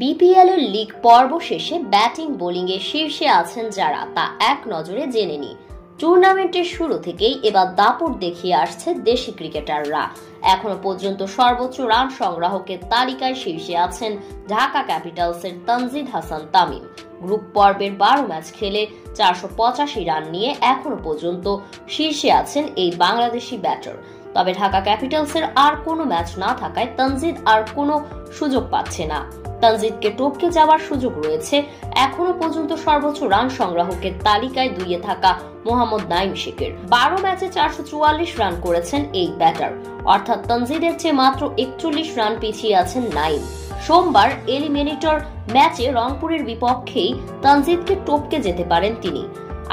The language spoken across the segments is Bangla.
বিপিএল এর লিগ পর্ব শেষে ব্যাটিং বোলিং এ শীর্ষে আছেন যারা তা এক নজরে জেনে নি। টুর্নামেন্টের শুরু থেকেই এবার দাপট দেখিয়ে আসছে দেশি ক্রিকেটাররা। এখনো পর্যন্ত সর্বোচ্চ রান সংগ্রাহকের তালিকায় শীর্ষে আছেন ঢাকা ক্যাপিটালসের তানজিদ হাসান তামিম। গ্রুপ পর্বের 12 ম্যাচ খেলে 485 রান নিয়ে এখনো পর্যন্ত শীর্ষে আছেন এই বাংলাদেশি ব্যাটার। তবে ঢাকা ক্যাপিটালসের আর কোনো ম্যাচ না থাকায় তানজিদ আর কোনো সুযোগ পাচ্ছে না। তানজিদকে টপকে যাওয়ার সুযোগ রয়েছে এখনো পর্যন্ত সর্বোচ্চ রান সংগ্রাহকের তালিকায় 2-এ থাকা মোহাম্মদ নাঈম শেখের। 12 ম্যাচে 444 রান করেছেন এই ব্যাটার, অর্থাৎ তানজিদের চেয়ে মাত্র 41 রান পিছিয়ে আছেন নাঈম। সোমবার এলিমিনেটর ম্যাচে রংপুরের বিপক্ষেই তানজিদকে টপকে যেতে পারেন তিনি।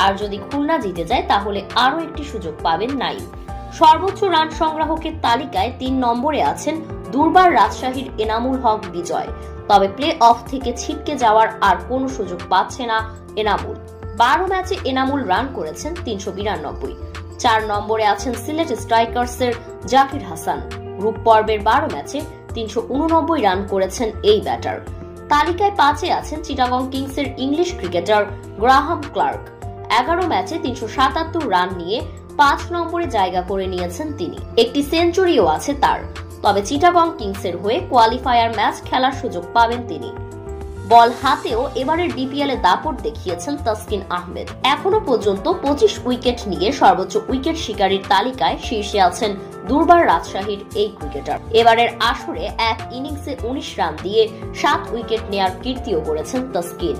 আর যদি খুলনা জিতে যায় তাহলে আরও একটি সুযোগ পাবেন নাঈম। সর্বোচ্চ রান সংগ্রাহকের তালিকায় 3 নম্বরে আছেন দুর্বার রাজশাহীর এনামুল হক বিজয়। তবে প্লে অফ থেকে ছিটকে যাওয়ার আর কোনো সুযোগ পাচ্ছে না এনামুল। 12 ম্যাচে এনামুল রান করেছেন 392। 4 নম্বরে আছেন সিলেট স্ট্রাইকার্সের জাকির হাসান। গ্রুপ পর্বের 12 ম্যাচে 389 রান করেছেন এই ব্যাটার। তালিকায় 5-এ আছেন চিটাগং কিংসের ইংলিশ ক্রিকেটার গ্রাহাম ক্লার্ক। 11 ম্যাচে 377 রান নিয়ে 5 নম্বরে জায়গা করে নিয়েছেন তিনি। একটি সেঞ্চুরিও আছে তার। তবে চিটাগং কিংসের হয়ে কোয়ালিফায়ার ম্যাচ খেলার সুযোগ পাবেন তিনি। বল হাতেও এবারের বিপিএল এ দাপট দেখিয়েছেন তাসকিন আহমেদ। এখনো পর্যন্ত 25 উইকেট নিয়ে সর্বোচ্চ উইকেট শিকারীর তালিকায় শীর্ষে আছেন দুর্বার রাজশাহীর এই ক্রিকেটার। এবারের আসরে এক ইনিংসে 19 রান দিয়ে 7 উইকেট নেয়ার কীর্তিও করেছেন তাসকিন।